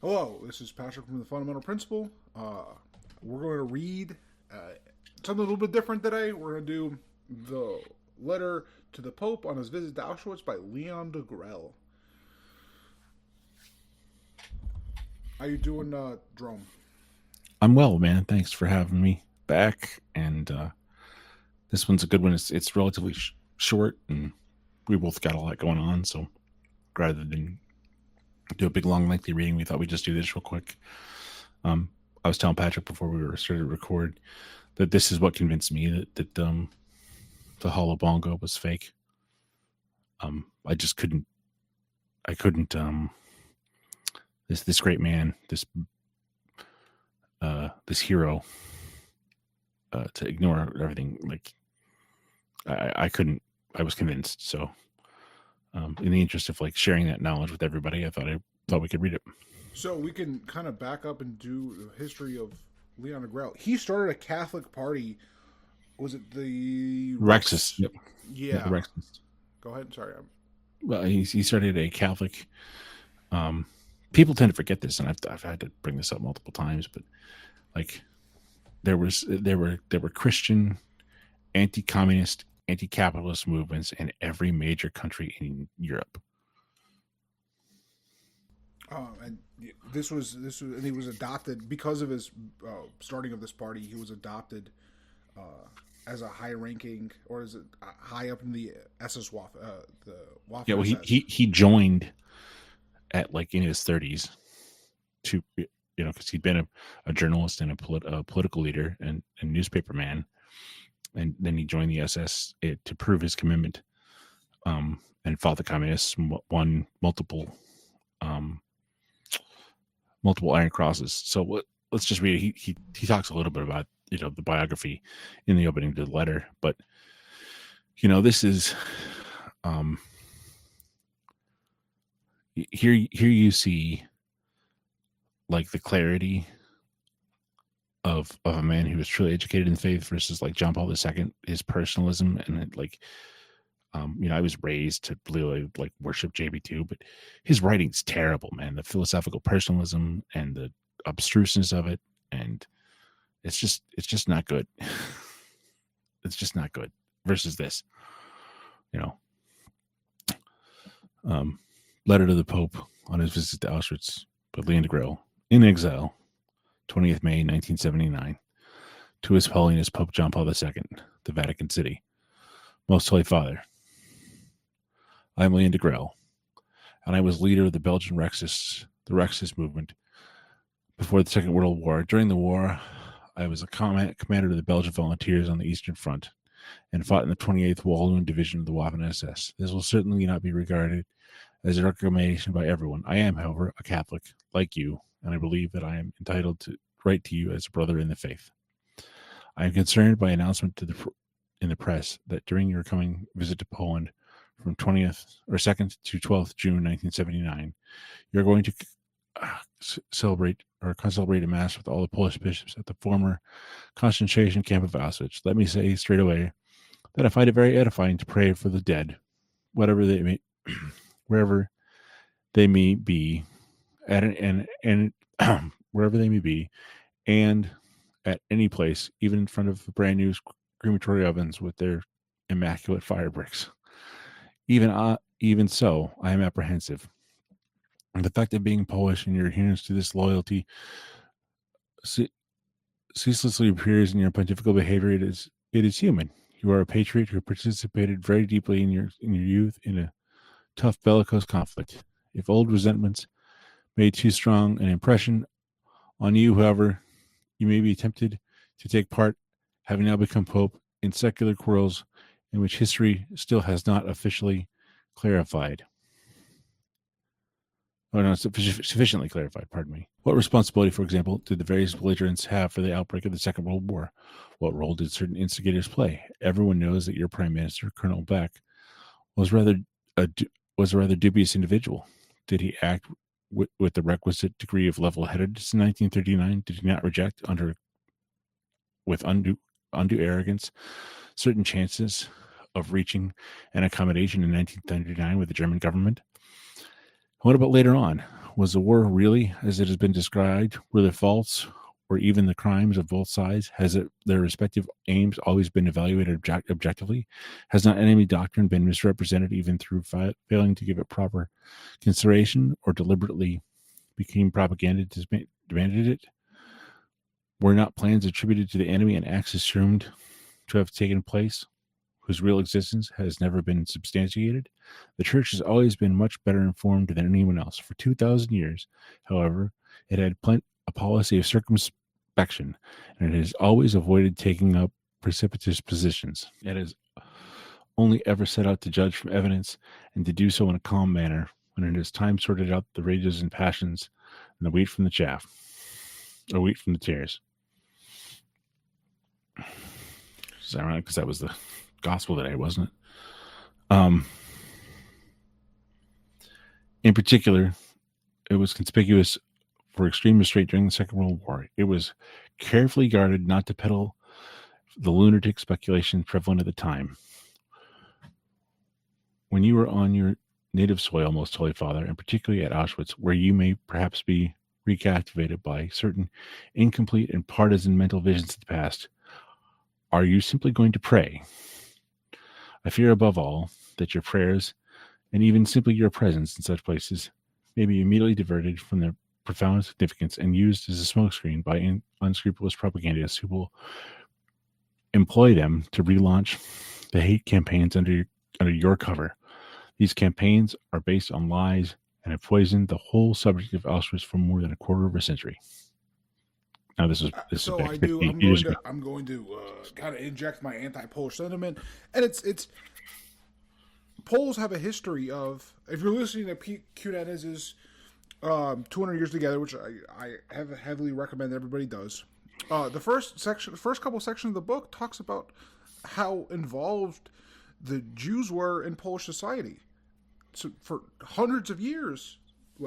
Hello, this is Patrick from the Fundamental Principle. We're going to read something a little bit different today. We're going to do the letter to the Pope on his visit to Auschwitz by Leon Degrelle. How you doing, Drome? I'm well, man. Thanks for having me back. And this one's a good one. It's relatively short, and we both got a lot going on. So rather than do a big, long, lengthy reading, we thought we'd just do this real quick. I was telling Patrick before we were started to record that this is what convinced me that the hollow bongo was fake. I just couldn't. I couldn't. This great man, this hero, to ignore everything. Like I couldn't. I was convinced. So, in the interest of like sharing that knowledge with everybody, I thought we could read it. So we can kind of back up and do the history of Leon Degrelle. He started a Catholic party. Was it the Rexus. Rex? Yep. Yeah, the Yeah. Rexus. Go ahead. Sorry. Well, he started a Catholic. People tend to forget this, and I've had to bring this up multiple times, but like there were Christian, anti-communist, anti-capitalist movements in every major country in Europe. And and he was adopted because of his starting of this party. He was adopted as a high-ranking, or is it high up in the SS the Yeah, Waffen well, SS. he joined at like in his 30s to because he'd been a journalist and a political leader and newspaper man, and then he joined the SS to prove his commitment, and fought the communists, won um, multiple Iron Crosses. So let's just read it. He talks a little bit about the biography in the opening to the letter, but this is here you see like the clarity of a man who was truly educated in faith versus like John Paul II, his personalism, and like I was raised to really like worship JB2, but his writing's terrible, man. The philosophical personalism and the abstruseness of it, and it's just not good. It's just not good versus this, you know. Letter to the Pope on his visit to Auschwitz by Leon Degrelle, in exile, 20th May 1979, to His Holiness Pope John Paul II, the Vatican City. Most Holy Father, I am Leon Degrelle, and I was leader of the Belgian the Rexus movement before the Second World War. During the war, I was a commander of the Belgian volunteers on the Eastern Front and fought in the 28th Walloon Division of the Waffen SS. This will certainly not be regarded as a recommendation by everyone. I am, however, a Catholic, like you, and I believe that I am entitled to write to you as a brother in the faith. I am concerned by announcement in the press that during your coming visit to Poland from 2nd to 12th June 1979, you're going to celebrate a mass with all the Polish bishops at the former concentration camp of Auschwitz. Let me say straight away that I find it very edifying to pray for the dead, whatever they may, wherever they may be, and wherever they may be, and at any place, even in front of brand new crematory ovens with their immaculate fire bricks. Even so, I am apprehensive. The fact of being Polish and your adherence to this loyalty ceaselessly appears in your pontifical behavior. It is human. You are a patriot who participated very deeply in your youth in a tough bellicose conflict. If old resentments made too strong an impression on you, however, you may be tempted to take part, having now become Pope, in secular quarrels in which history still has not officially clarified. Oh, no, sufficiently clarified, pardon me. What responsibility, for example, did the various belligerents have for the outbreak of the Second World War? What role did certain instigators play? Everyone knows that your Prime Minister, Colonel Beck, was a rather dubious individual. Did he act with the requisite degree of level-headedness in 1939? Did he not reject with undue arrogance certain chances of reaching an accommodation in 1939 with the German government? What about later on, Was the war really, as it has been described, were the faults or even the crimes of both sides? Has their respective aims always been evaluated objectively? Has not enemy doctrine been misrepresented even through failing to give it proper consideration or deliberately became propaganda demanded it? Were not plans attributed to the enemy and acts assumed to have taken place whose real existence has never been substantiated? The church has always been much better informed than anyone else. For 2,000 years, however, it had a policy of circumspection, and it has always avoided taking up precipitous positions. It has only ever set out to judge from evidence and to do so in a calm manner when it has time sorted out the rages and passions and the wheat from the chaff, or wheat from the tares. It's ironic because that was the gospel today, wasn't it? In particular, it was conspicuous for extreme restraint during the Second World War. It was carefully guarded not to peddle the lunatic speculation prevalent at the time. When you were on your native soil, Most Holy Father, and particularly at Auschwitz, where you may perhaps be recaptivated by certain incomplete and partisan mental visions of the past, are you simply going to pray? I fear above all that your prayers, and even simply your presence in such places, may be immediately diverted from their profound significance and used as a smokescreen by unscrupulous propagandists who will employ them to relaunch the hate campaigns under your cover. These campaigns are based on lies and have poisoned the whole subject of Auschwitz for more than a quarter of a century. Now, this is back 15 years ago. I'm going to kind of inject my anti-Polish sentiment, and it's Poles have a history of. If you're listening to Pete Cuneniz's 200 Years Together, which I heavily recommend everybody does, the first couple sections of the book talks about how involved the Jews were in Polish society. So for hundreds of years,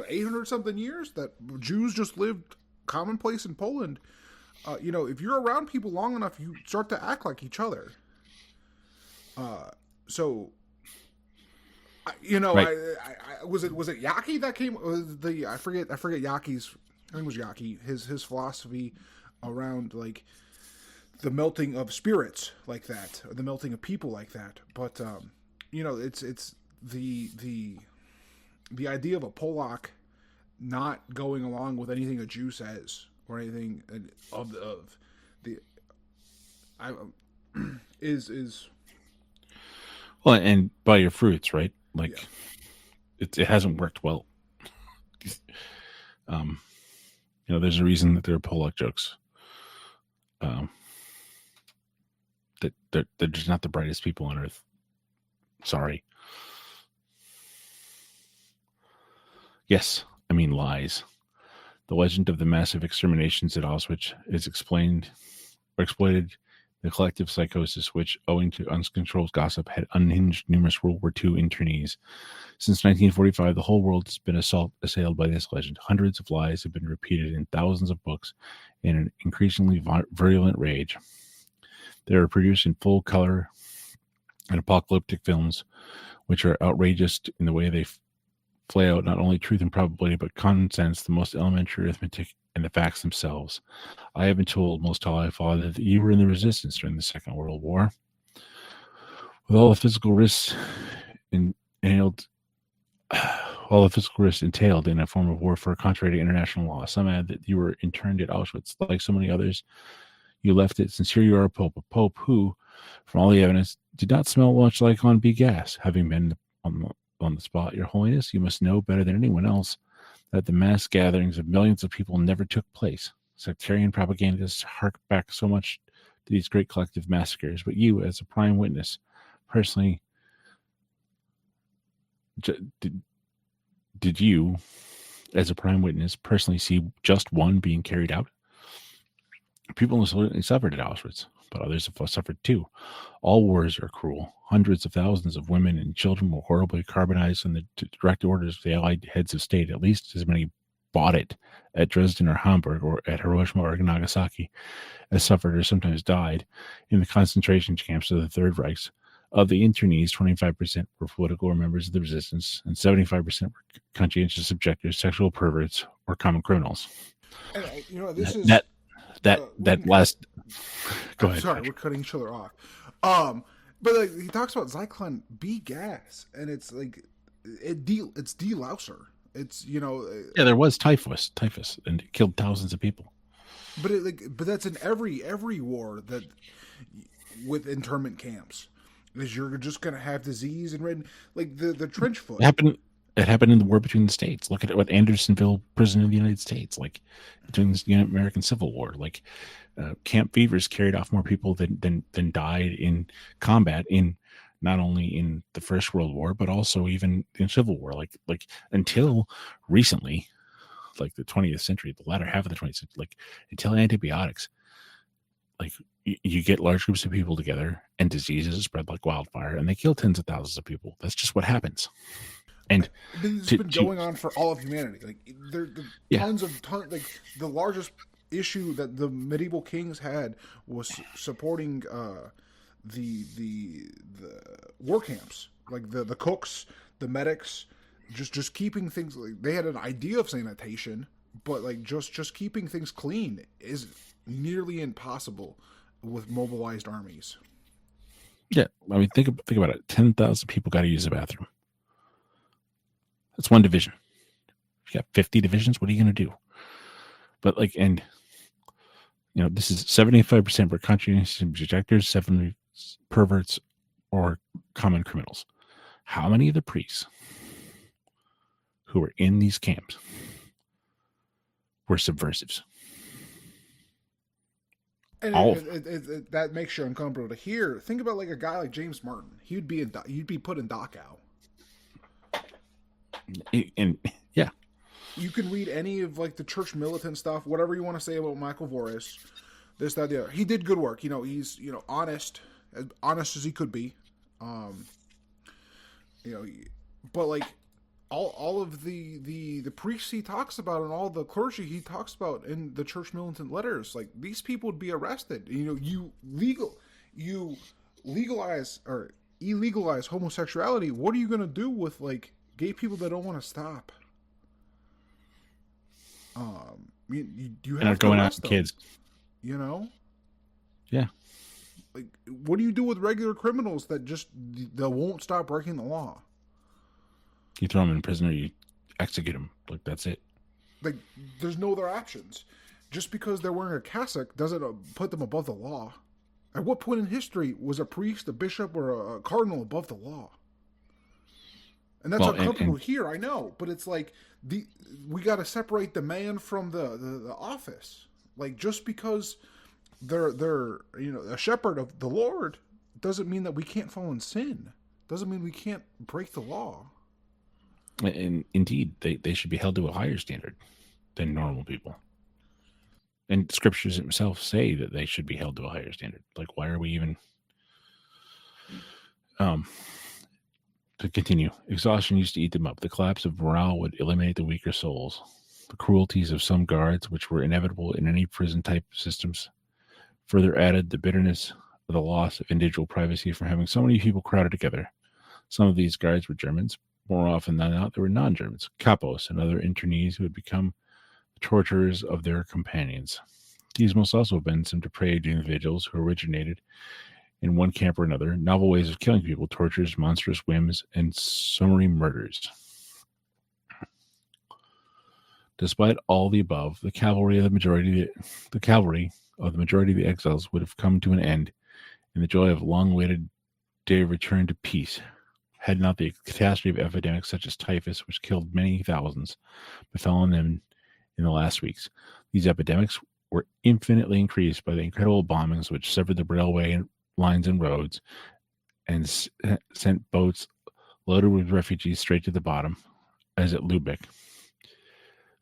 800 something years, that Jews just lived commonplace in Poland. If you're around people long enough, you start to act like each other. Right. Was it Yaki that came? I forget Yaki's. I think it was Yaki. His philosophy around like the melting of spirits like that, or the melting of people like that. But it's the idea of a Polak not going along with anything a Jew says or anything is well, and by your fruits, right? Like, yeah. It hasn't worked well. There's a reason that there are Polak jokes. That they're just not the brightest people on earth. Sorry. Yes, I mean lies. The legend of the massive exterminations at Auschwitz is exploited the collective psychosis which, owing to uncontrolled gossip, had unhinged numerous World War II internees. Since 1945, the whole world has been assailed by this legend. Hundreds of lies have been repeated in thousands of books in an increasingly virulent rage. They are produced in full color and apocalyptic films, which are outrageous in the way they flay out not only truth and probability, but common sense, the most elementary arithmetic, and the facts themselves. I have been told, Most Holy Father, that you were in the resistance during the Second World War. With all the physical risks entailed in a form of warfare contrary to international law, some add that you were interned at Auschwitz. Like so many others, you left it since here you are a pope who, from all the evidence, did not smell much like on B gas. Having been on the spot, Your Holiness, you must know better than anyone else that the mass gatherings of millions of people never took place. Sectarian propagandists hark back so much to these great collective massacres, but you, as a prime witness, personally, did you, as a prime witness, personally see just one being carried out? People certainly suffered at Auschwitz, but others have suffered too. All wars are cruel. Hundreds of thousands of women and children were horribly carbonized in the direct orders of the Allied heads of state. At least as many bought it at Dresden or Hamburg or at Hiroshima or Nagasaki as suffered or sometimes died in the concentration camps of the Third Reich's Of the internees, 25% were political or members of the resistance, and 75% were conscientious objectors, sexual perverts, or common criminals. And this is That last. Go I'm ahead. sorry, Patrick. we're cutting each other off. But like he talks about Zyklon B gas, and it's like it's delouser. It's Yeah, there was typhus, and it killed thousands of people. but that's in every war that with internment camps, is you're just gonna have disease and like the trench foot. It happened in the war between the states. Look at what Andersonville prison in the United States, like during the American Civil War. Like camp fevers carried off more people than died in combat in not only in the First World War but also even in Civil War. Like until recently, like the 20th century, the latter half of the 20th century, like until antibiotics, like you get large groups of people together and diseases spread like wildfire and they kill tens of thousands of people. That's just what happens. And this has been going on for all of humanity. Like tons like the largest issue that the medieval kings had was supporting the war camps, like the cooks, the medics, just keeping things. Like, they had an idea of sanitation, but like just keeping things clean is nearly impossible with mobilized armies. Yeah, I mean, think about it. 10,000 people got to use the bathroom. That's one division. If you got 50 divisions, what are you going to do? But like, and this is 75% were conscientious objectors, 70 perverts, or common criminals. How many of the priests who were in these camps were subversives? And that makes you uncomfortable to hear. Think about like a guy like James Martin. You'd be put in Dachau. And yeah, you can read any of like the church militant stuff, whatever you want to say about Michael Voris, this, that, the other. He did good work. He's honest as he could be. But like all of the priests he talks about and all the clergy he talks about in the church militant letters, like these people would be arrested. You legalize or illegalize homosexuality. What are you gonna do with like gay people that don't want to stop? You have to going arrest out them, kids. Yeah. Like, what do you do with regular criminals that won't stop breaking the law? You throw them in prison or you execute them. Like, that's it. Like, there's no other options. Just because they're wearing a cassock doesn't put them above the law. At what point in history was a priest, a bishop, or a cardinal above the law? And that's uncomfortable here, I know. But it's like, we got to separate the man from the office. Like, just because they're a shepherd of the Lord doesn't mean that we can't fall in sin. Doesn't mean we can't break the law. And indeed, they should be held to a higher standard than normal people. And scriptures themselves say that they should be held to a higher standard. Like, why are we even... To continue, exhaustion used to eat them up. The collapse of morale would eliminate the weaker souls. The cruelties of some guards, which were inevitable in any prison-type systems, further added the bitterness of the loss of individual privacy from having so many people crowded together. Some of these guards were Germans. More often than not, they were non-Germans, capos, and other internees who had become the torturers of their companions. These must also have been some depraved individuals who originated in one camp or another, novel ways of killing people, tortures, monstrous whims, and summary murders. Despite all the above, the cavalry of the majority of the exiles would have come to an end in the joy of long-awaited day of return to peace, had not the catastrophe of epidemics such as typhus, which killed many thousands, befallen them in the last weeks. These epidemics were infinitely increased by the incredible bombings which severed the railway lines and roads and sent boats loaded with refugees straight to the bottom, as at Lubeck.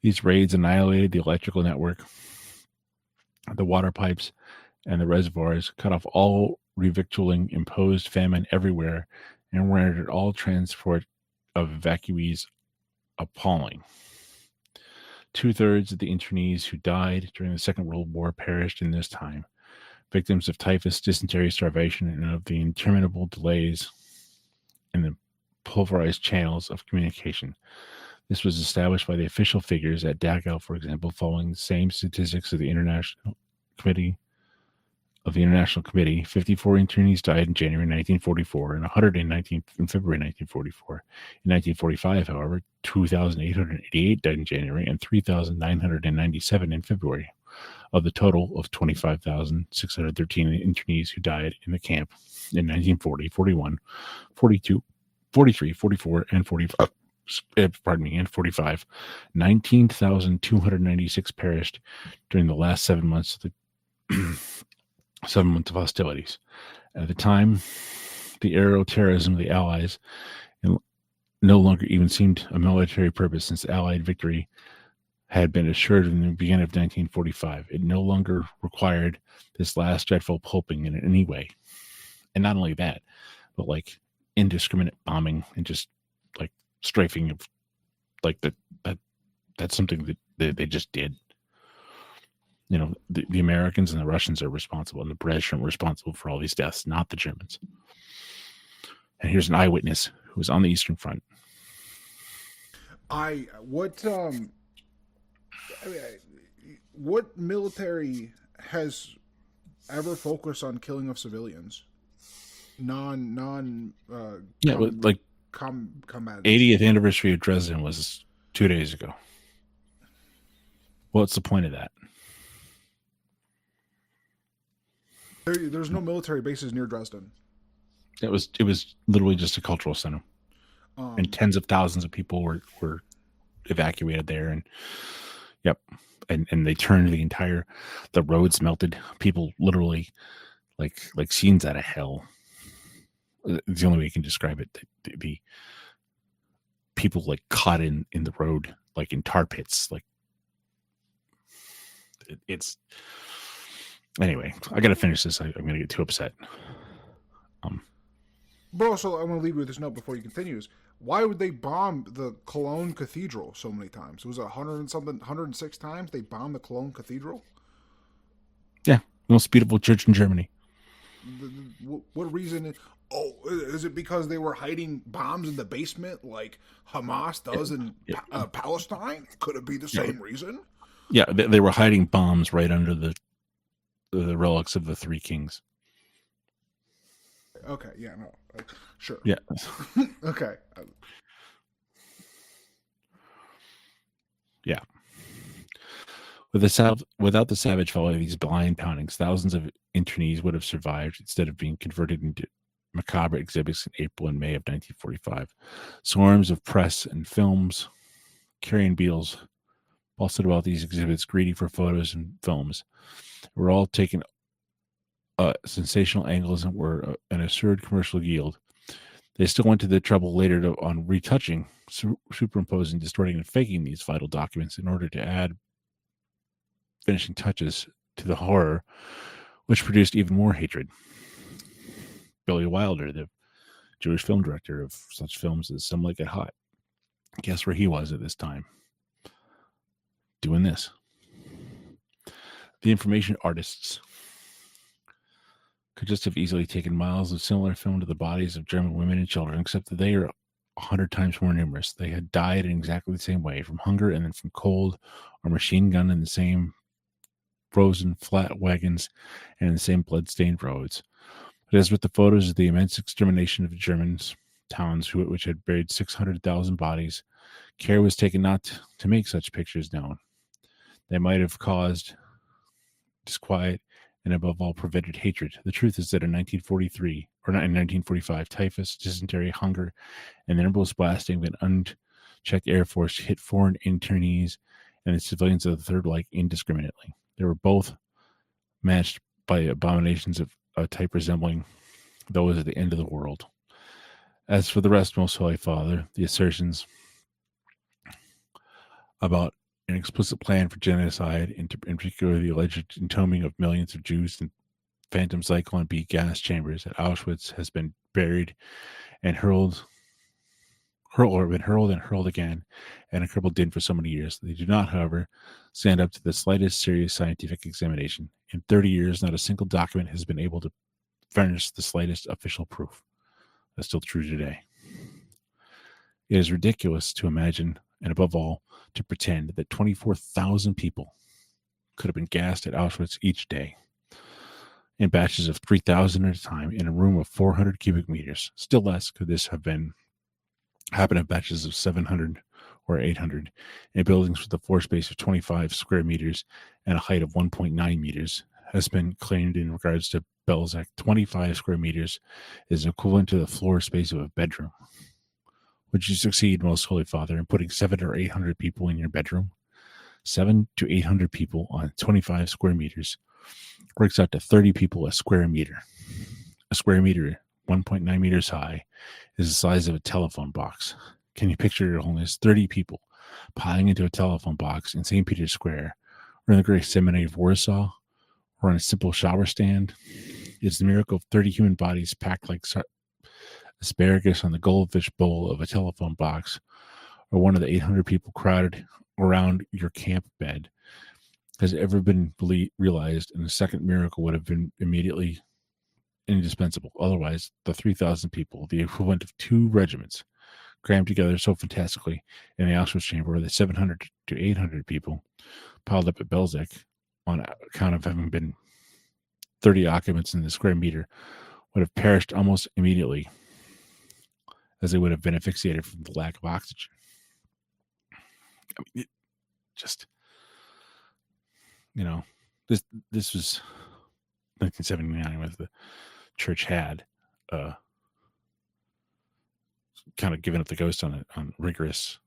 These raids annihilated the electrical network, the water pipes, and the reservoirs, cut off all revictualling, imposed famine everywhere, and rendered all transport of evacuees appalling. 2/3 of the internees who died during the Second World War perished in this time. victims of typhus, dysentery, starvation, and of the interminable delays in the pulverized channels of communication. This was established by the official figures at Dachau, for example, following the same statistics of the International Committee. 54 internees died in January 1944 and 119 in February 1944. In 1945, however, 2,888 died in January and 3,997 in February, of the total of 25,613 internees who died in the camp in 1940, 41, 42, 43, 44, and 45. And 45, 19,296 perished during the last 7 months of the 7 months of hostilities. At the time, the aero-terrorism of the Allies no longer even seemed a military purpose, since Allied victory had been assured in the beginning of 1945. It no longer required this last dreadful pulping in any way. And not only that, but like indiscriminate bombing and just like strafing of like that's something that they just did. You know, the Americans and the Russians are responsible, and the British are responsible for all these deaths, not the Germans. And here's an eyewitness who was on the Eastern Front. What military has ever focused on killing of civilians? Combat. 80th anniversary of Dresden was 2 days ago. What's the point of that? There's no military bases near Dresden. It was literally just a cultural center, and tens of thousands of people were evacuated there, and and they turned the roads melted. People literally like scenes out of hell. It's the only way you can describe it. The people like caught in the road, like in tar pits. Like it's anyway. I gotta finish this. I'm gonna get too upset. But also, I want to leave you with this note before you continue. Why would they bomb the Cologne Cathedral so many times? It was 106 times they bombed the Cologne Cathedral. Yeah, most beautiful church in Germany. What reason? Is it because they were hiding bombs in the basement like Hamas does in Palestine? Could it be the same reason? Yeah, they were hiding bombs right under the relics of the three kings. Okay, yeah, no, sure. Yeah. Okay. Yeah. Without the savage folly of these blind poundings, thousands of internees would have survived instead of being converted into macabre exhibits in April and May of 1945. Swarms of press and films, carrion beetles, bustled about these exhibits, greedy for photos and films. Were all taken sensational angles and were an absurd commercial yield. They still went to the trouble later on retouching, superimposing, distorting, and faking these vital documents in order to add finishing touches to the horror, which produced even more hatred. Billy Wilder, the Jewish film director of such films as Some Like It Hot, guess where he was at this time? Doing this. The information artists could just have easily taken miles of similar film to the bodies of German women and children, except that they are 100 times more numerous. They had died in exactly the same way, from hunger and then from cold or machine gun in the same frozen flat wagons and in the same blood-stained roads. But as with the photos of the immense extermination of Germans, towns which had buried 600,000 bodies, care was taken not to make such pictures known. They might have caused disquiet and above all prevented hatred. The truth is that in 1943, or not in 1945, typhus, dysentery, hunger, and the endless blasting of an unchecked air force hit foreign internees and the civilians of the Third Reich indiscriminately. They were both matched by abominations of a type resembling those at the end of the world. As for the rest, Most Holy Father, the assertions about an explicit plan for genocide, in particular the alleged entombing of millions of Jews in phantom Zyklon B gas chambers at Auschwitz, has been buried and hurled been hurled and hurled again, and a crippled din for so many years. They do not, however, stand up to the slightest serious scientific examination. In 30 years, not a single document has been able to furnish the slightest official proof. That's still true today. It is ridiculous to imagine, and above all, to pretend that 24,000 people could have been gassed at Auschwitz each day in batches of 3,000 at a time in a room of 400 cubic meters. Still less could this have happened in batches of 700 or 800 in buildings with a floor space of 25 square meters and a height of 1.9 meters. Has been claimed in regards to Belzec. 25 square meters is equivalent to the floor space of a bedroom. Would you succeed, Most Holy Father, in putting 700 or 800 people in your bedroom? 700 to 800 people on 25 square meters works out to 30 people a square meter. A square meter, 1.9 meters high, is the size of a telephone box. Can you picture, Your Holiness, 30 people piling into a telephone box in St. Peter's Square, or in the Great Seminary of Warsaw, or on a simple shower stand? It's the miracle of 30 human bodies packed like asparagus on the goldfish bowl of a telephone box, or one of the 800 people crowded around your camp bed, has ever been realized, and the second miracle would have been immediately indispensable. Otherwise, the 3,000 people, the equivalent of 2 regiments, crammed together so fantastically in the Auschwitz chamber, where the 700 to 800 people piled up at Belzec, on account of having been 30 occupants in the square meter, would have perished almost immediately, as they would have been asphyxiated from the lack of oxygen. I mean, just, this was 1979, when the church had kind of given up the ghost on rigorous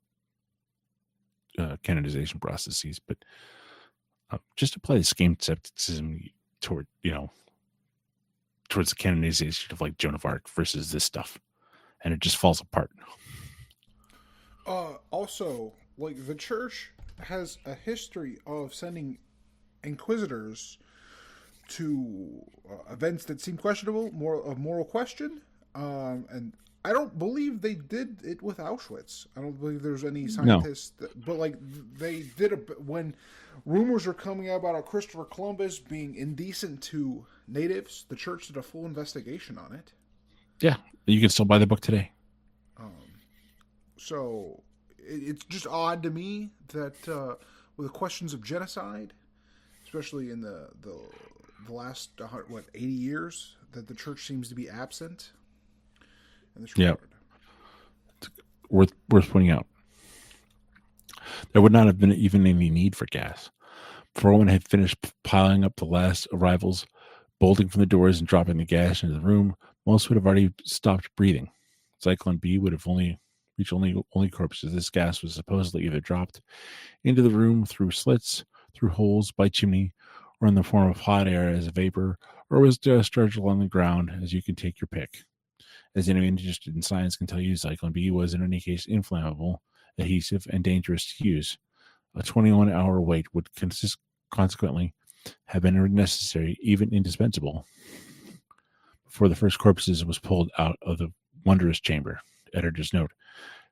canonization processes, but just apply the same skepticism towards the canonization of like Joan of Arc versus this stuff, and it just falls apart. Also, like, the church has a history of sending inquisitors to events that seem questionable, more of moral question, and I don't believe they did it with Auschwitz. I don't believe there's any scientists, but like they did when rumors are coming out about Christopher Columbus being indecent to natives. The church did a full investigation on it. Yeah, you can still buy the book today. So it's just odd to me that with the questions of genocide, especially in the last 80 years, that the church seems to be absent in this regard. It's worth pointing out. There would not have been even any need for gas. Before everyone had finished piling up the last arrivals, bolting from the doors and dropping the gas into the room, most would have already stopped breathing. Zyklon B would have reached only corpses. This gas was supposedly either dropped into the room through slits, through holes by chimney, or in the form of hot air as a vapor, or was discharged along the ground, as you can take your pick. As anyone interested in science can tell you, Zyklon B was in any case inflammable, adhesive, and dangerous to use. A 21-hour wait would consequently have been necessary, even indispensable, before the first corpses was pulled out of the wondrous chamber. Editor's note: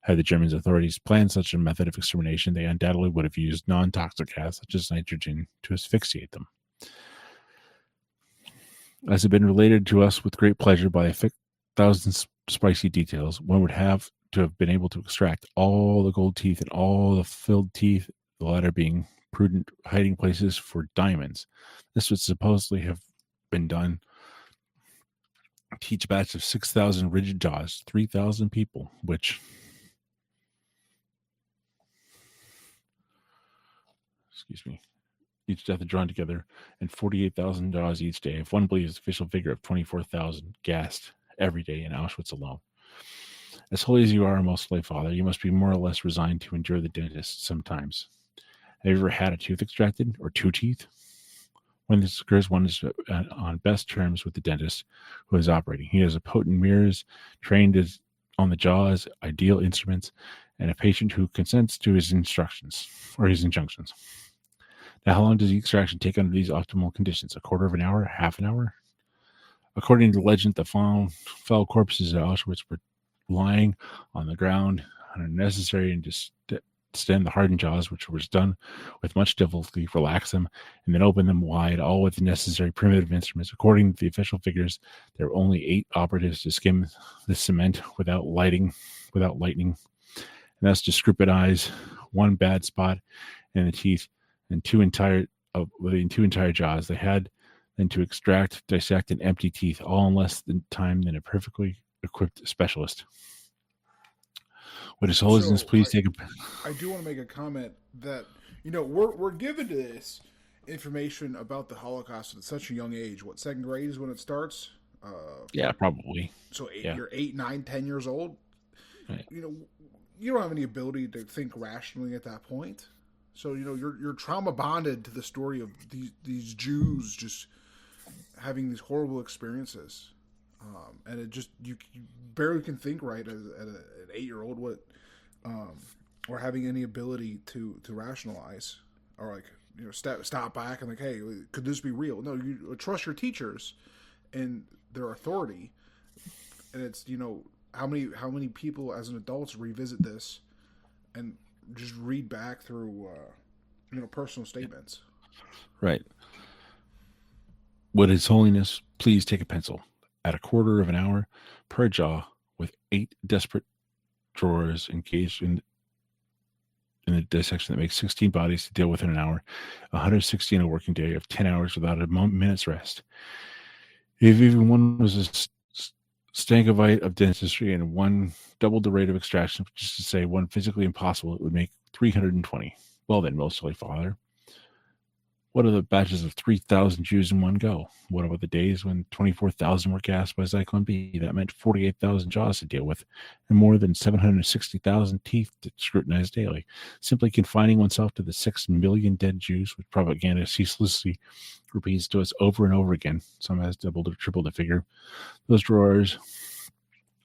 had the German authorities planned such a method of extermination, they undoubtedly would have used non-toxic gas such as nitrogen to asphyxiate them. As had been related to us with great pleasure by 1,000 spicy details, one would have to have been able to extract all the gold teeth and all the filled teeth, the latter being prudent hiding places for diamonds. This would supposedly have been done to each batch of 6,000 rigid jaws, 3,000 people, which, each death drawn together, and 48,000 jaws each day. If one believes the official figure of 24,000 gassed every day in Auschwitz alone. As holy as you are, Most Holy Father, you must be more or less resigned to endure the dentist sometimes. Have you ever had a tooth extracted, or 2 teeth? When this occurs, one is on best terms with the dentist who is operating. He has a potent mirrors, trained on the jaws, ideal instruments, and a patient who consents to his instructions or his injunctions. Now, how long does the extraction take under these optimal conditions? A quarter of an hour? Half an hour? According to legend, the foul corpses at Auschwitz were lying on the ground and are necessary and just extend the hardened jaws, which was done with much difficulty, relax them, and then open them wide, all with the necessary primitive instruments. According to the official figures, there were only 8 operatives to skim the cement without lightning, and that's to scrutinize one bad spot in the teeth and within 2 entire jaws. They had then to extract, dissect, and empty teeth, all in less time than a perfectly equipped specialist. Would His Holiness please take a... I do want to make a comment that, we're given this information about the Holocaust at such a young age. What, second grade is when it starts? Yeah, probably. So you're 8, 9, 10 years old. Right. You don't have any ability to think rationally at that point. So you're trauma bonded to the story of these Jews just having these horrible experiences, and it just you barely can think right as an 8-year-old or having any ability to rationalize or stop back and like, hey, could this be real? No, you trust your teachers and their authority, and it's how many people as an adults revisit this and just read back through personal statements. Right. Would His Holiness please take a pencil at a quarter of an hour per jaw with 8 desperate drawers engaged in the dissection that makes 16 bodies to deal with in an hour, 160 in a working day of 10 hours without a minute's rest. If even one was a Stankovite of dentistry and one doubled the rate of extraction, just to say one physically impossible, it would make 320. Well then, Most Holy Father, what are the batches of 3,000 Jews in one go? What about the days when 24,000 were gassed by Zyklon B? That meant 48,000 jaws to deal with and more than 760,000 teeth to scrutinize daily. Simply confining oneself to the 6 million dead Jews, which propaganda ceaselessly repeats to us over and over again. Some has doubled or tripled the figure. Those drawers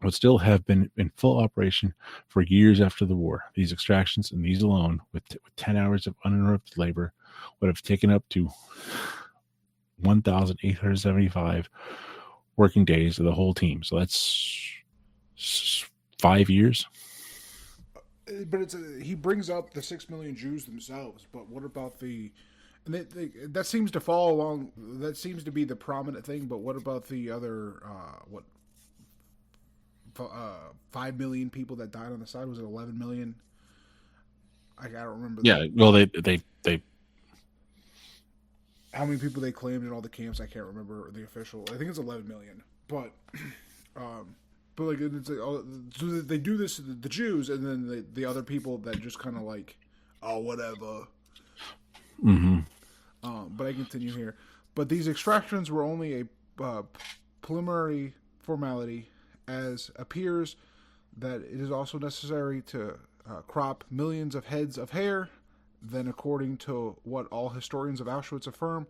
would still have been in full operation for years after the war. These extractions and these alone, with 10 hours of uninterrupted labor, would have taken up to 1,875 working days of the whole team. So that's 5 years. But he brings up the 6 million Jews themselves. But what about that seems to fall along? That seems to be the prominent thing. But what about the other 5 million people that died on the side? Was it 11 million? I don't remember. Yeah, well, they how many people they claimed in all the camps? I can't remember the official. I think it's 11 million. But like it's like, so they do this to the Jews, and then the other people that just kind of like, oh, whatever. Mm-hmm. But I continue here. But these extractions were only a preliminary formality, as appears that it is also necessary to crop millions of heads of hair. Then, according to what all historians of Auschwitz affirm,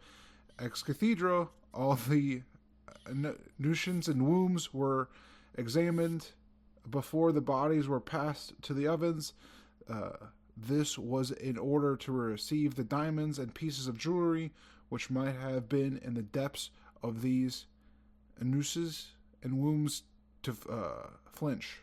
ex cathedra, all the nutrients and wombs were examined before the bodies were passed to the ovens. This was in order to receive the diamonds and pieces of jewelry which might have been in the depths of these nooses and wombs to flinch.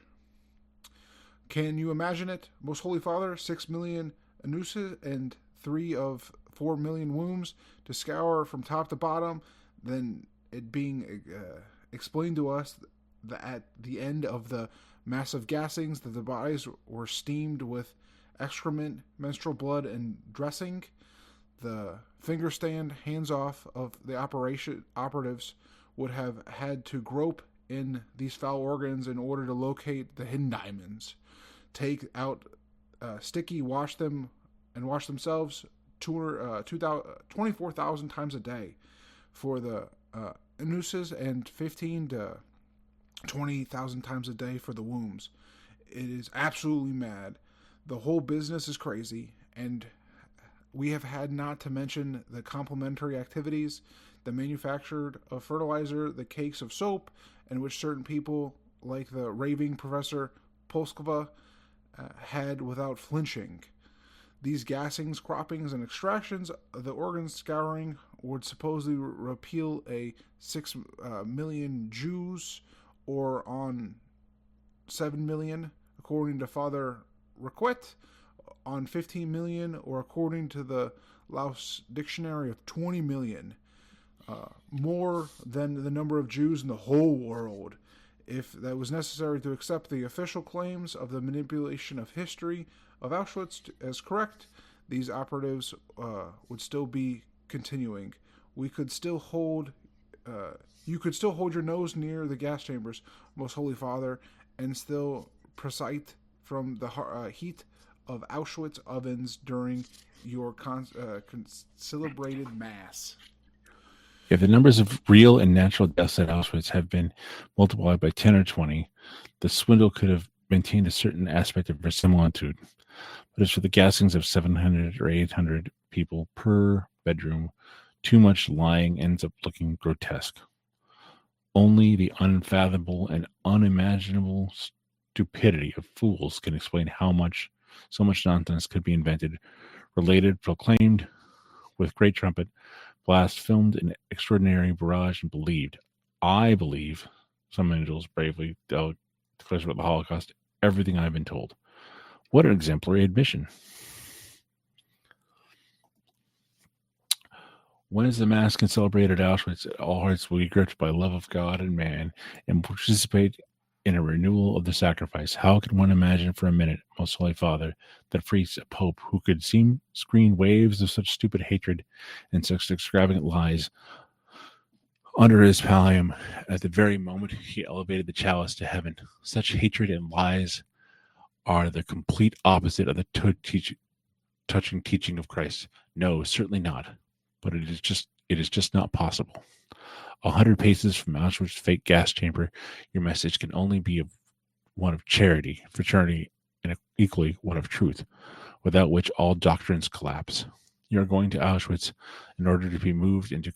Can you imagine it, Most Holy Father? 6 million nooses and 3 of 4 million wombs to scour from top to bottom, then it being explained to us that at the end of the massive gassings that the bodies were steamed with excrement, menstrual blood, and dressing. The finger stand, hands off of the operatives would have had to grope in these foul organs in order to locate the hidden diamonds. Take out sticky, wash them, and wash themselves 24,000 times a day for the nooses and 15 to 20,000 times a day for the wombs. It is absolutely mad. The whole business is crazy, and we have had not to mention the complementary activities, the manufacture of fertilizer, the cakes of soap, in which certain people, like the raving Professor Polskova, had without flinching. These gassings, croppings, and extractions of the organ scouring would supposedly repeal a 6 million Jews, or on 7 million, according to Father Requet, on 15 million, or according to the Laos Dictionary of 20 million. More than the number of Jews in the whole world. If that was necessary to accept the official claims of the manipulation of history of Auschwitz as correct, these operatives would still be continuing. We could still hold, you could still hold your nose near the gas chambers, Most Holy Father, and still precite from the heat of Auschwitz ovens during your celebrated mass. If the numbers of real and natural deaths at Auschwitz have been multiplied by 10 or 20, the swindle could have maintained a certain aspect of verisimilitude. But as for the gassings of 700 or 800 people per bedroom, too much lying ends up looking grotesque. Only the unfathomable and unimaginable stupidity of fools can explain how so much nonsense could be invented, related, proclaimed with great trumpet, blast, filmed in extraordinary barrage, and believed. I believe, some individuals bravely declares about the Holocaust, everything I've been told. What an exemplary admission. When is the Mass can celebrate at Auschwitz, all hearts will be gripped by love of God and man and participate in a renewal of the sacrifice. How can one imagine for a minute, Most Holy Father, that priest, a pope who could screen waves of such stupid hatred and such extravagant lies under his pallium at the very moment he elevated the chalice to heaven? Such hatred and lies are the complete opposite of the touching teaching of Christ. No, certainly not. But it is just not possible. 100 paces from Auschwitz's fake gas chamber, your message can only be one of charity, fraternity, and equally one of truth, without which all doctrines collapse. You are going to Auschwitz in order to be moved and to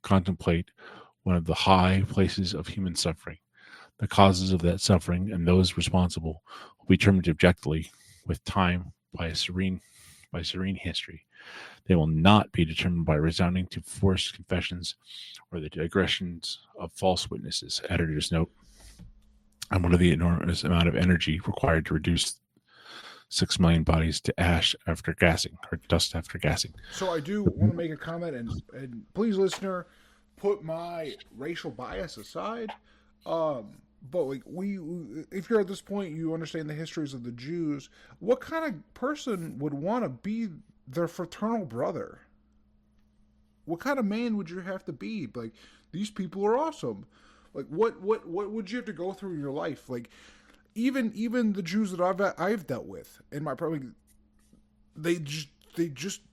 contemplate one of the high places of human suffering. The causes of that suffering and those responsible will be determined objectively with time by serene history. They will not be determined by resounding to forced confessions or the digressions of false witnesses. Editor's note. And what are the enormous amount of energy required to reduce 6 million bodies to ash after gassing, or dust after gassing? So I do want to make a comment, and please, listener, put my racial bias aside. But like if you're at this point, you understand the histories of the Jews. What kind of person would want to be their fraternal brother? What kind of man would you have to be? Like, these people are awesome. Like, what would you have to go through in your life? Like, even the Jews that I've dealt with in my probably, they just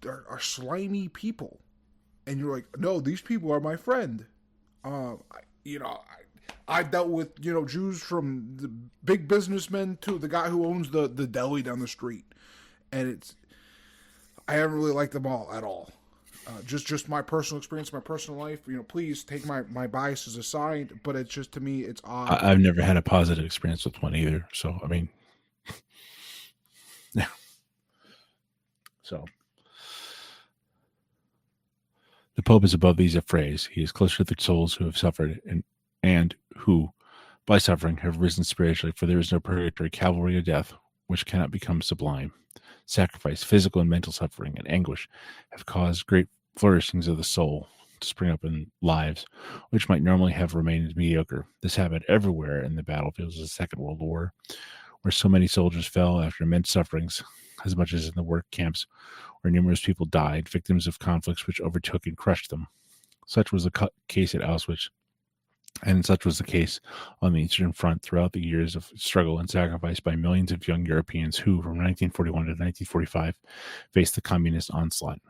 are slimy people, and you're like, no, these people are my friend. I dealt with, Jews from the big businessmen to the guy who owns the deli down the street, and I haven't really liked them all at all. Just my personal experience, my personal life. Please take my biases aside, but it's just, to me, it's odd. I've never had a positive experience with one either. So, I mean, yeah. So, the Pope is above these affrays. He is closer to the souls who have suffered and who, by suffering, have risen spiritually. For there is no purgatory, cavalry, or death which cannot become sublime. Sacrifice, physical and mental suffering, and anguish have caused great flourishings of the soul to spring up in lives which might normally have remained mediocre. This happened everywhere in the battlefields of the Second World War, where so many soldiers fell after immense sufferings, as much as in the work camps, where numerous people died, victims of conflicts which overtook and crushed them. Such was the case at Auschwitz, and such was the case on the Eastern Front throughout the years of struggle and sacrifice by millions of young Europeans who, from 1941 to 1945, faced the communist onslaught.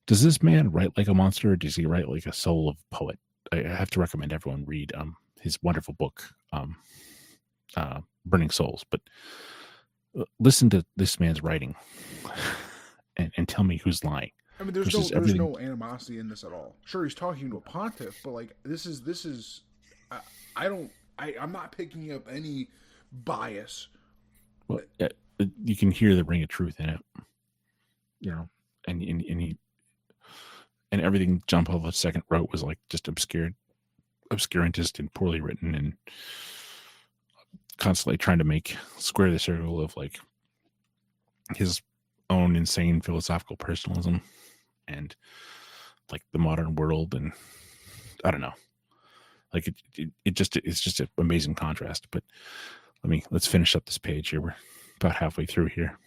Does this man write like a monster, or does he write like a soul of poet? I have to recommend everyone read his wonderful book, Burning Souls. But listen to this man's writing and tell me who's lying. I mean, there's no animosity in this at all. Sure, he's talking to a pontiff, but like this is, I'm not picking up any bias. Well, you can hear the ring of truth in it, and he. And everything John Paul II wrote was like just obscurantist and poorly written, and constantly trying to square the circle of like his own insane philosophical personalism and like the modern world. And I don't know, like it's just an amazing contrast. But let's finish up this page here. We're about halfway through here.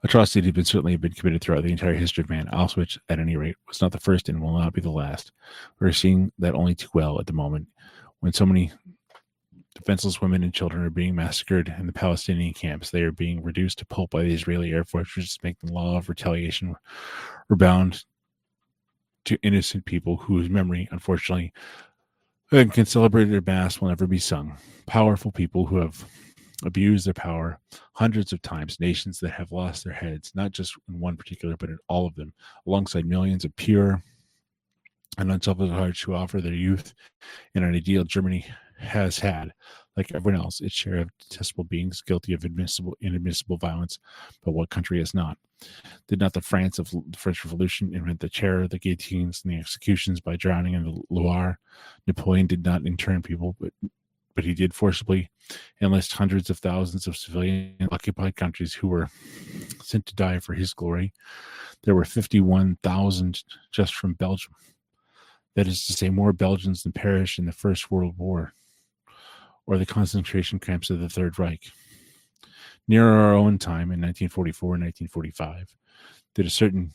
Atrocity had certainly been committed throughout the entire history of man. Auschwitz, at any rate, was not the first and will not be the last. We're seeing that only too well at the moment, when so many defenseless women and children are being massacred in the Palestinian camps. They are being reduced to pulp by the Israeli Air Force, which is making the law of retaliation rebound to innocent people whose memory, unfortunately, can celebrate their mass will never be sung. Powerful people who have abused their power hundreds of times, nations that have lost their heads, not just in one particular, but in all of them, alongside millions of pure and unselfish hearts who offer their youth in an ideal Germany has had, like everyone else, its share of detestable beings guilty of inadmissible violence, but what country has not? Did not the France of the French Revolution invent the terror, the guillotines, and the executions by drowning in the Loire? Napoleon did not intern people, but he did forcibly enlist hundreds of thousands of civilian occupied countries who were sent to die for his glory. There were 51,000 just from Belgium. That is to say, more Belgians than perished in the First World War or the concentration camps of the Third Reich. Near our own time, in 1944 and 1945, did a certain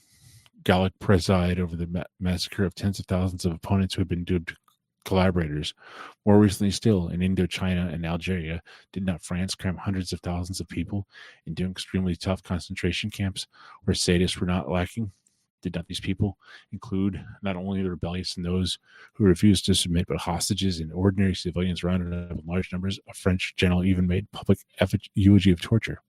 Gallic preside over the massacre of tens of thousands of opponents who had been dubbed collaborators. More recently still, in Indochina and Algeria, did not France cram hundreds of thousands of people into extremely tough concentration camps where sadists were not lacking? Did not these people include not only the rebellious and those who refused to submit, but hostages and ordinary civilians rounded up in large numbers? A French general even made public eulogy of torture.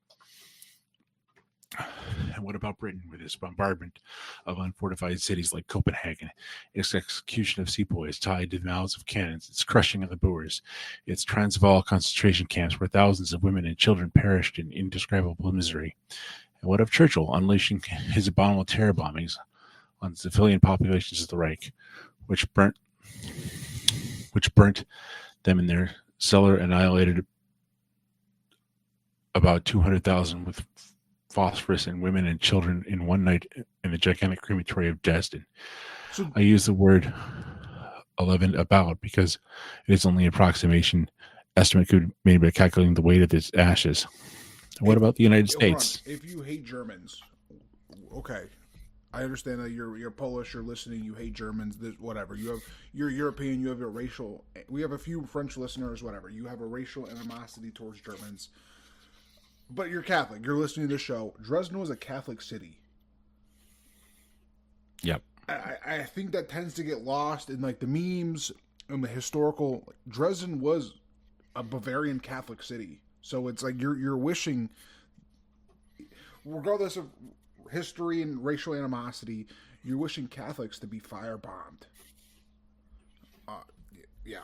And what about Britain, with its bombardment of unfortified cities like Copenhagen, its execution of sepoys tied to the mouths of cannons, its crushing of the Boers, its Transvaal concentration camps where thousands of women and children perished in indescribable misery? And what of Churchill unleashing his abominable terror bombings on civilian populations of the Reich, which burnt them in their cellar, annihilated about 200,000 with phosphorus and women and children in one night in the gigantic crematory of Dresden? So, I use the word 11 about because it is only an approximation estimate could be made by calculating the weight of its ashes. What about the United States? If you hate Germans, okay, I understand that you're Polish, you're listening, you hate Germans, whatever. You're European, you have a racial. We have a few French listeners, whatever. You have a racial animosity towards Germans, but you're Catholic. You're listening to the show. Dresden was a Catholic city. Yep. I think that tends to get lost in like the memes and the historical. Dresden was a Bavarian Catholic city. So it's like you're wishing, regardless of history and racial animosity, you're wishing Catholics to be firebombed. Yeah.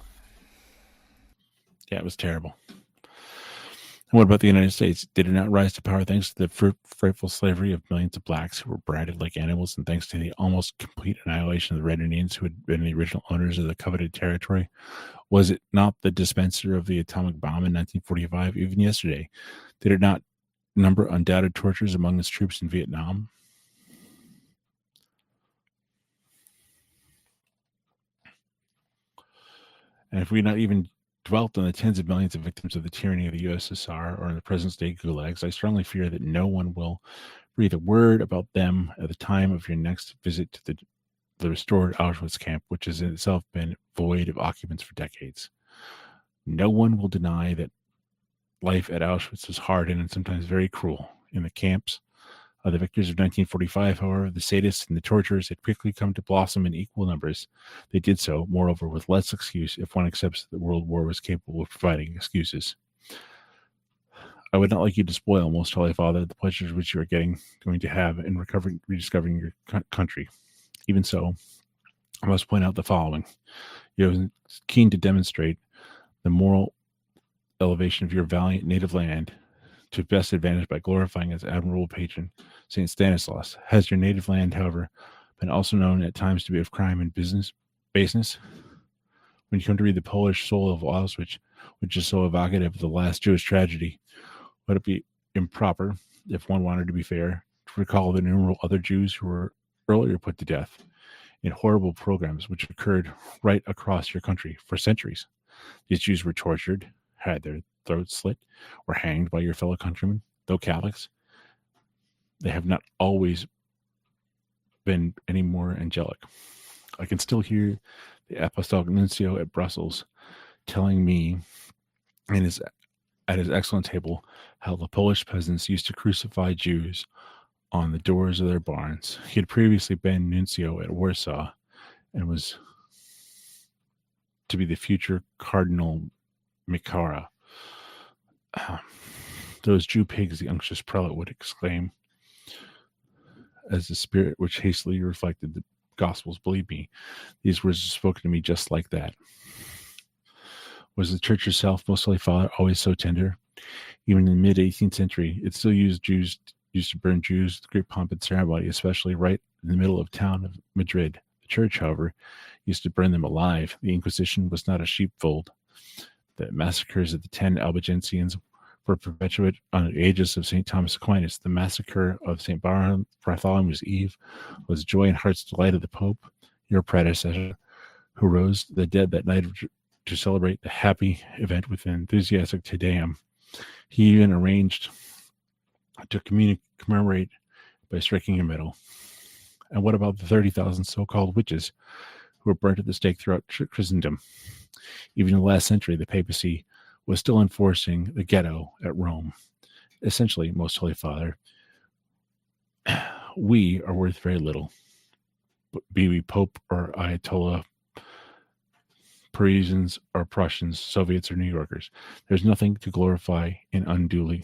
Yeah, it was terrible. And what about the United States? Did it not rise to power thanks to the frightful slavery of millions of blacks who were branded like animals, and thanks to the almost complete annihilation of the Red Indians who had been the original owners of the coveted territory? Was it not the dispenser of the atomic bomb in 1945? Even yesterday, did it not number undoubted tortures among its troops in Vietnam? And if we not even dwelt on the tens of millions of victims of the tyranny of the USSR or in the present-day gulags, I strongly fear that no one will breathe a word about them at the time of your next visit to the restored Auschwitz camp, which has in itself been void of occupants for decades. No one will deny that life at Auschwitz was hard and sometimes very cruel. In the camps of the victors of 1945, however, the sadists and the torturers had quickly come to blossom in equal numbers. They did so, moreover, with less excuse if one accepts that the World War was capable of providing excuses. I would not like you to spoil, Most Holy Father, the pleasures which you are going to have in rediscovering your country. Even so, I must point out the following. You are keen to demonstrate the moral elevation of your valiant native land to best advantage by glorifying its admirable patron, St. Stanislaus. Has your native land, however, been also known at times to be of crime and business? baseness. When you come to read the Polish soul of Auschwitz, which is so evocative of the last Jewish tragedy, would it be improper, if one wanted to be fair, to recall the innumerable other Jews who were earlier put to death in horrible programs which occurred right across your country for centuries? These Jews were tortured, had their throats slit, were hanged by your fellow countrymen. Though Catholics, they have not always been any more angelic. I can still hear the Apostolic Nuncio at Brussels telling me at his excellent table how the Polish peasants used to crucify Jews on the doors of their barns. He had previously been nuncio at Warsaw and was to be the future Cardinal Mikara. Those Jew pigs, the unctuous prelate would exclaim, as the spirit which hastily reflected the Gospels, believe me, these words are spoken to me just like that. Was the church herself, Most Holy Father, always so tender? Even in the mid-18th century, it still used to burn Jews with great pomp and ceremony, especially right in the middle of town of Madrid. The church, however, used to burn them alive. The Inquisition was not a sheepfold. The massacres of the 10 Albigensians were perpetuated on the aegis of St. Thomas Aquinas. The massacre of St. Bartholomew's Eve was joy and heart's delight of the Pope, your predecessor, who rose the dead that night to celebrate the happy event with an enthusiastic Te Deum. He even arranged to commemorate by striking a medal. And what about the 30,000 so-called witches who were burnt at the stake throughout Christendom? Even in the last century, the papacy was still enforcing the ghetto at Rome. Essentially, Most Holy Father, we are worth very little, be we Pope or Ayatollah, Parisians or Prussians, Soviets or New Yorkers. There's nothing to glorify in unduly.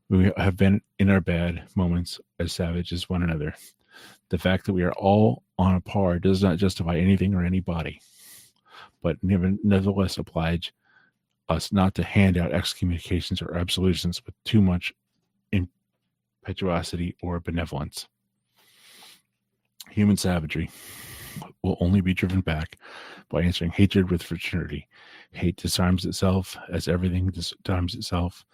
We have been in our bad moments as savage as one another. The fact that we are all on a par does not justify anything or anybody, but nevertheless oblige us not to hand out excommunications or absolutions with too much impetuosity or benevolence. Human savagery will only be driven back by answering hatred with fraternity. Hate disarms itself as everything disarms itself,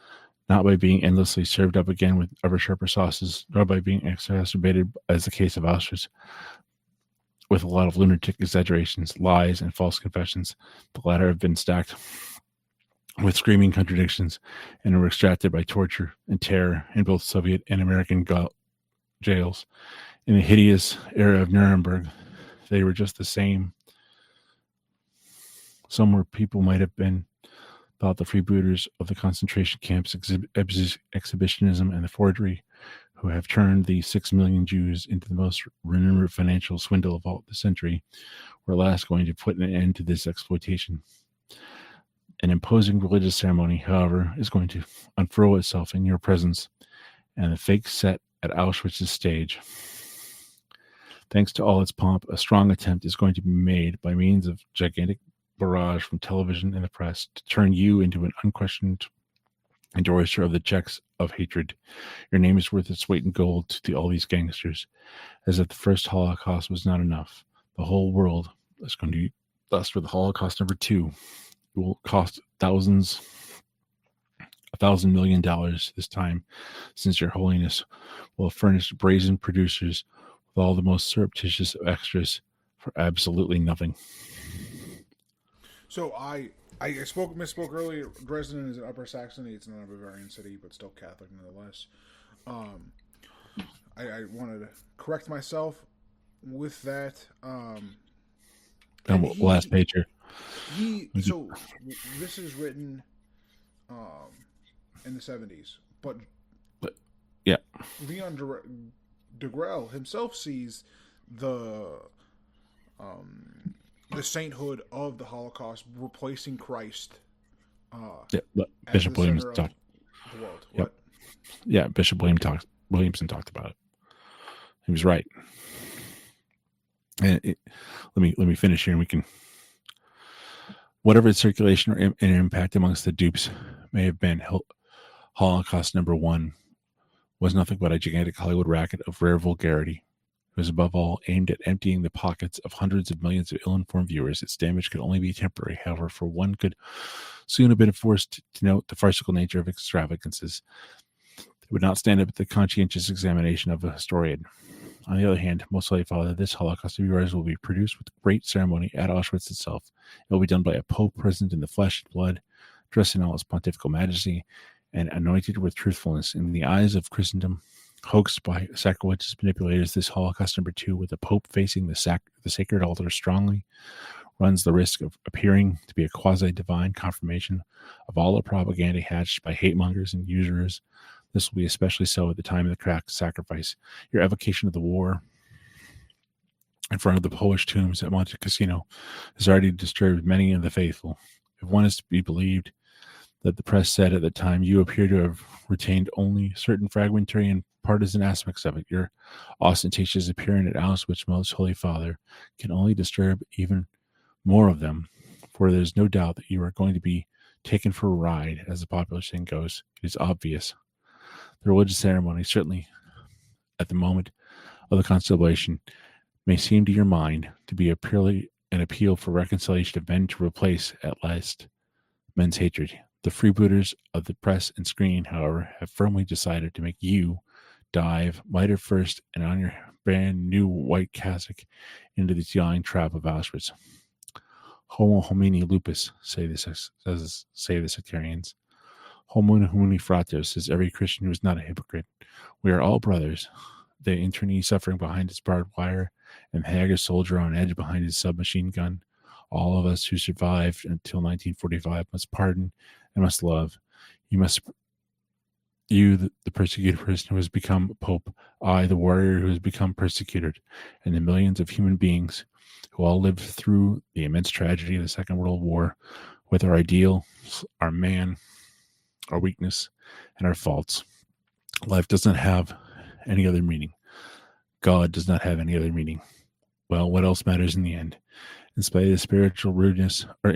not by being endlessly served up again with ever sharper sauces, nor by being exacerbated, as the case of Auschwitz, with a lot of lunatic exaggerations, lies, and false confessions. The latter have been stacked with screaming contradictions and were extracted by torture and terror in both Soviet and American jails. In the hideous era of Nuremberg, they were just the same. Somewhere people might have been thought the freebooters of the concentration camps, exhibitionism, and the forgery, who have turned the 6 million Jews into the most renowned financial swindle of all the century, were at last going to put an end to this exploitation. An imposing religious ceremony, however, is going to unfurl itself in your presence, and the fake set at Auschwitz's stage. Thanks to all its pomp, a strong attempt is going to be made by means of gigantic barrage from television and the press to turn you into an unquestioned endorser of the checks of hatred. Your name is worth its weight in gold to all these gangsters, as if the first Holocaust was not enough. The whole world is going to be thus for the Holocaust number 2. It will cost $1,000 million this time, since your holiness will furnish brazen producers with all the most surreptitious of extras for absolutely nothing. So I misspoke earlier. Dresden is in Upper Saxony. It's not a Bavarian city, but still Catholic nonetheless. I wanted to correct myself with that. Last page here. So this is written in the 70s, but yeah, Leon Degrelle himself sees the sainthood of the Holocaust replacing Christ. Bishop Williamson talked. The world. Yep. What? Yeah, Bishop Williamson talked about it. He was right. And let me finish here, and we can. Whatever its circulation or impact amongst the dupes may have been, Holocaust number 1 was nothing but a gigantic Hollywood racket of rare vulgarity, It was above all aimed at emptying the pockets of hundreds of millions of ill-informed viewers. Its damage could only be temporary. However, for one could soon have been forced to note the farcical nature of extravagances. It would not stand up at the conscientious examination of a historian. On the other hand, most Holy Father, this Holocaust of yours will be produced with great ceremony at Auschwitz itself. It will be done by a pope present in the flesh and blood, dressed in all his pontifical majesty, and anointed with truthfulness. In the eyes of Christendom, hoaxed by sacrilegious manipulators, this Holocaust number 2, with the Pope facing the sacred altar strongly, runs the risk of appearing to be a quasi-divine confirmation of all the propaganda hatched by hate-mongers and usurers. This will be especially so at the time of the crack sacrifice. Your evocation of the war in front of the Polish tombs at Monte Cassino has already disturbed many of the faithful. If one is to be believed that the press said at the time, you appear to have retained only certain fragmentary and partisan aspects of it. Your ostentatious appearance at Auschwitz, Most Holy Father, can only disturb even more of them, for there is no doubt that you are going to be taken for a ride, as the popular saying goes. It is obvious. The religious ceremony, certainly at the moment of the constabulation, may seem to your mind to be purely an appeal for reconciliation of men to replace at last men's hatred. The freebooters of the press and screen, however, have firmly decided to make you dive miter first and on your brand new white cassock into the yawning trap of Auschwitz. Homo homini lupus, say the sectarians. Homo homini frater, says every Christian who is not a hypocrite. We are all brothers. The internee suffering behind his barbed wire, and the haggard soldier on edge behind his submachine gun. All of us who survived until 1945 must pardon and must love. You, the persecuted person who has become Pope, I, the warrior who has become persecuted, and the millions of human beings who all lived through the immense tragedy of the Second World War with our ideals, our man, our weakness, and our faults. Life does not have any other meaning. God does not have any other meaning. Well, what else matters in the end? In spite of the spiritual rudeness or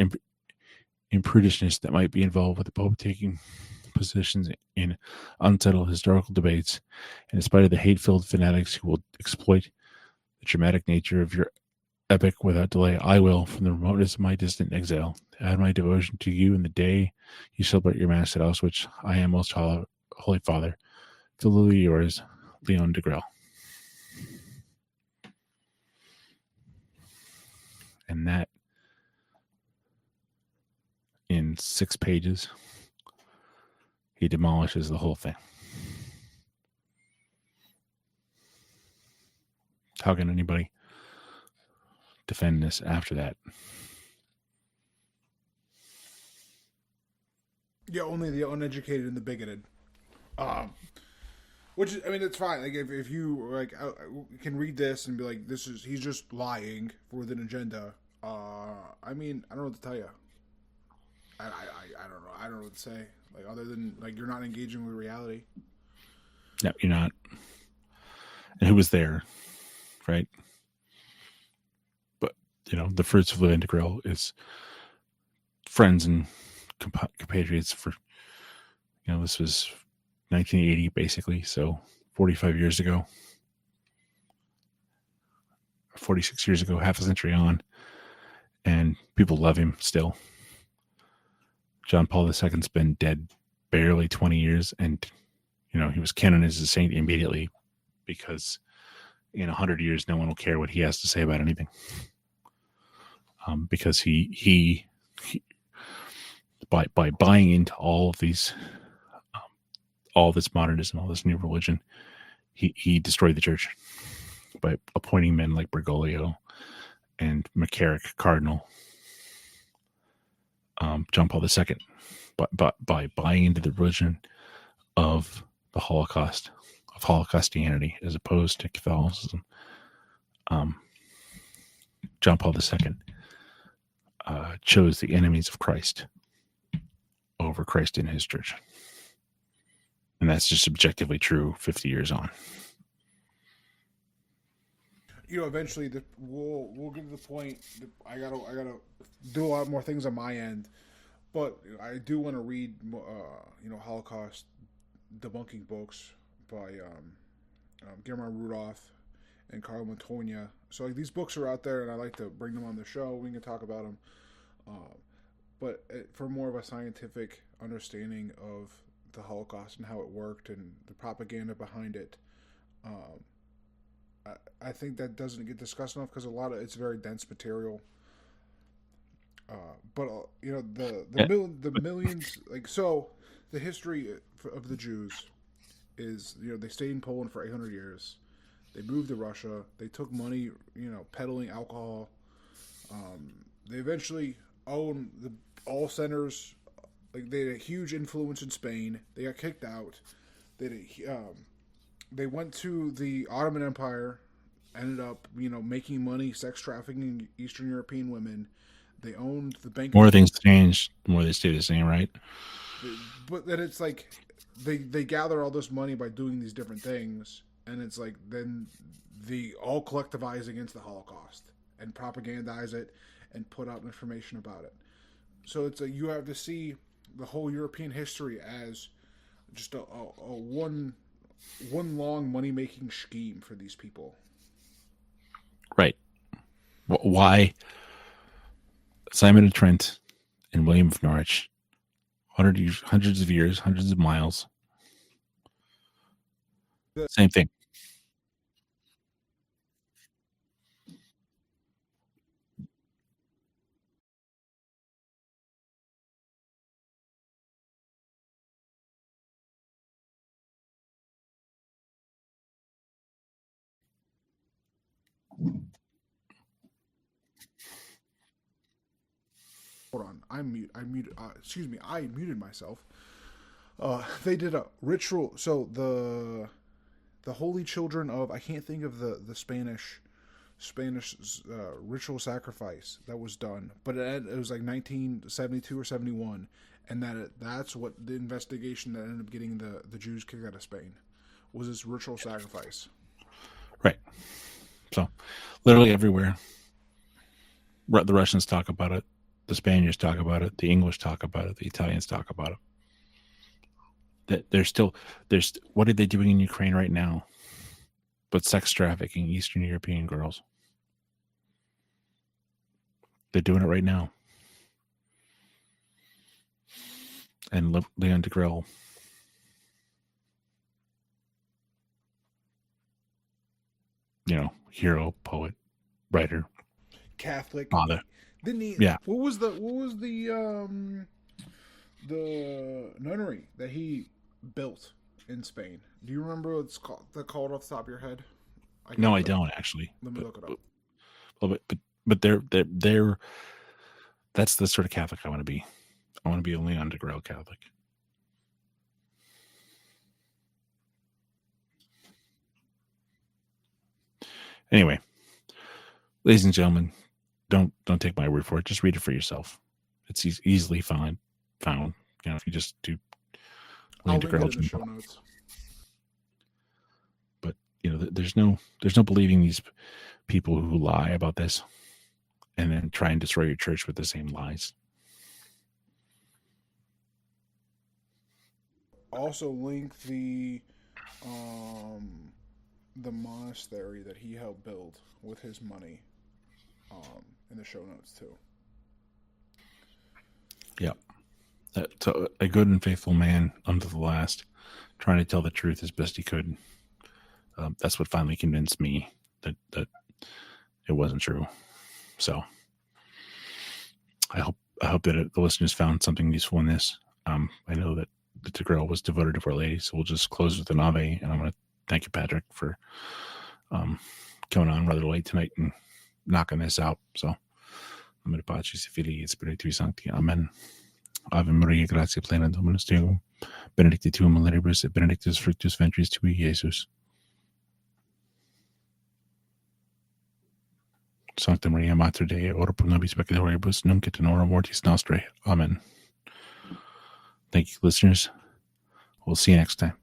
imprudishness that might be involved with the Pope taking positions in unsettled historical debates, and in spite of the hate-filled fanatics who will exploit the dramatic nature of your epic without delay, I will, from the remoteness of my distant exile, add my devotion to you in the day you celebrate your Mass at Auschwitz. I am, Most Holy Father, filially yours, Leon Degrelle. And that, in 6 pages, he demolishes the whole thing. How can anybody defend this after that? Yeah, only the uneducated and the bigoted. Which is, I mean, it's fine. Like if you like can read this and be like, he's just lying with an agenda. I mean, I don't know what to tell you. I don't know. I don't know what to say. Like other than like you're not engaging with reality. No, you're not. And who was there, right? But the fruits of Leon Degrelle is friends and compatriots for. This was 1980 basically, so 45 years ago, 46 years ago, half a century on, and people love him still. John Paul II's been dead barely 20 years, and he was canonized as a saint immediately because in 100 years no one will care what he has to say about anything, because he by buying into all of these all this modernism, all this new religion, he destroyed the church by appointing men like Bergoglio and McCarrick Cardinal, John Paul II, but by buying into the religion of the Holocaust, of Holocaustianity, as opposed to Catholicism. John Paul II chose the enemies of Christ over Christ in his church. And that's just objectively true 50 years on. Eventually we'll get to the point that I gotta do a lot more things on my end, but I do want to read Holocaust debunking books by Guillermo Rudolph and Carl Montoya. So like these books are out there, and I like to bring them on the show. We can talk about them, but for more of a scientific understanding of the Holocaust and how it worked and the propaganda behind it. I think that doesn't get discussed enough because it's very dense material. But you know the millions the history of the Jews is, you know, they stayed in Poland for 800 years. They moved to Russia. They took money, you know, peddling alcohol. They eventually owned all centers. Like they had a huge influence in Spain. They got kicked out. They went to the Ottoman Empire. Ended up, you know, making money, sex trafficking Eastern European women. They owned the bank. More things change, the more they stay the same, right? But then it's like they gather all this money by doing these different things, and it's like then they all collectivize against the Holocaust and propagandize it and put out information about it. So it's you have to see the whole European history as just a one long money making scheme for these people. Right. Why Simon of Trent and William of Norwich, hundreds of years, hundreds of miles, same thing. Hold on, I muted myself. They did a ritual. So the Holy Children of, I can't think of the Spanish ritual sacrifice that was done, but it was like 1972 or 71, and that's what the investigation that ended up getting the Jews kicked out of Spain was this ritual sacrifice. Right. So literally everywhere, the Russians talk about it. The Spaniards talk about it. The English talk about it. The Italians talk about it. That there's what are they doing in Ukraine right now? But sex trafficking Eastern European girls. They're doing it right now. And Leon Degrelle, you know, hero, poet, writer, Catholic father. Didn't he? Yeah. What was the nunnery that he built in Spain? Do you remember what it's called? Called off the top of your head? No, I don't actually. Let me look it up. But they're that's the sort of Catholic I want to be. I want to be a Leon Degrelle Catholic. Anyway, ladies and gentlemen, don't take my word for it. Just read it for yourself. It's easily found. You know, if you just do Leon Degrelle in the show notes. But you know, there's no believing these people who lie about this and then try and destroy your church with the same lies. Also link the monastery that he helped build with his money in the show notes too. Yeah. So a good and faithful man unto the last, trying to tell the truth as best he could. That's what finally convinced me that it wasn't true. So I hope that the listeners found something useful in this. I know that the Degrelle was devoted to Our Lady, so we'll just close with an Ave, and I'm going to thank you, Patrick, for coming on rather late tonight and knocking this out. So, Amen. Patris Filii et Spiritui Sancti. Amen. Ave Maria, gratia plena, Dominus tecum, benedicta tu in mulieribus, et benedictus fructus ventris tui, Jesus. Sancta Maria, Mater Dei, ora pro nobis peccatoribus, nunc et in hora mortis nostrae. Amen. Thank you, listeners. We'll see you next time.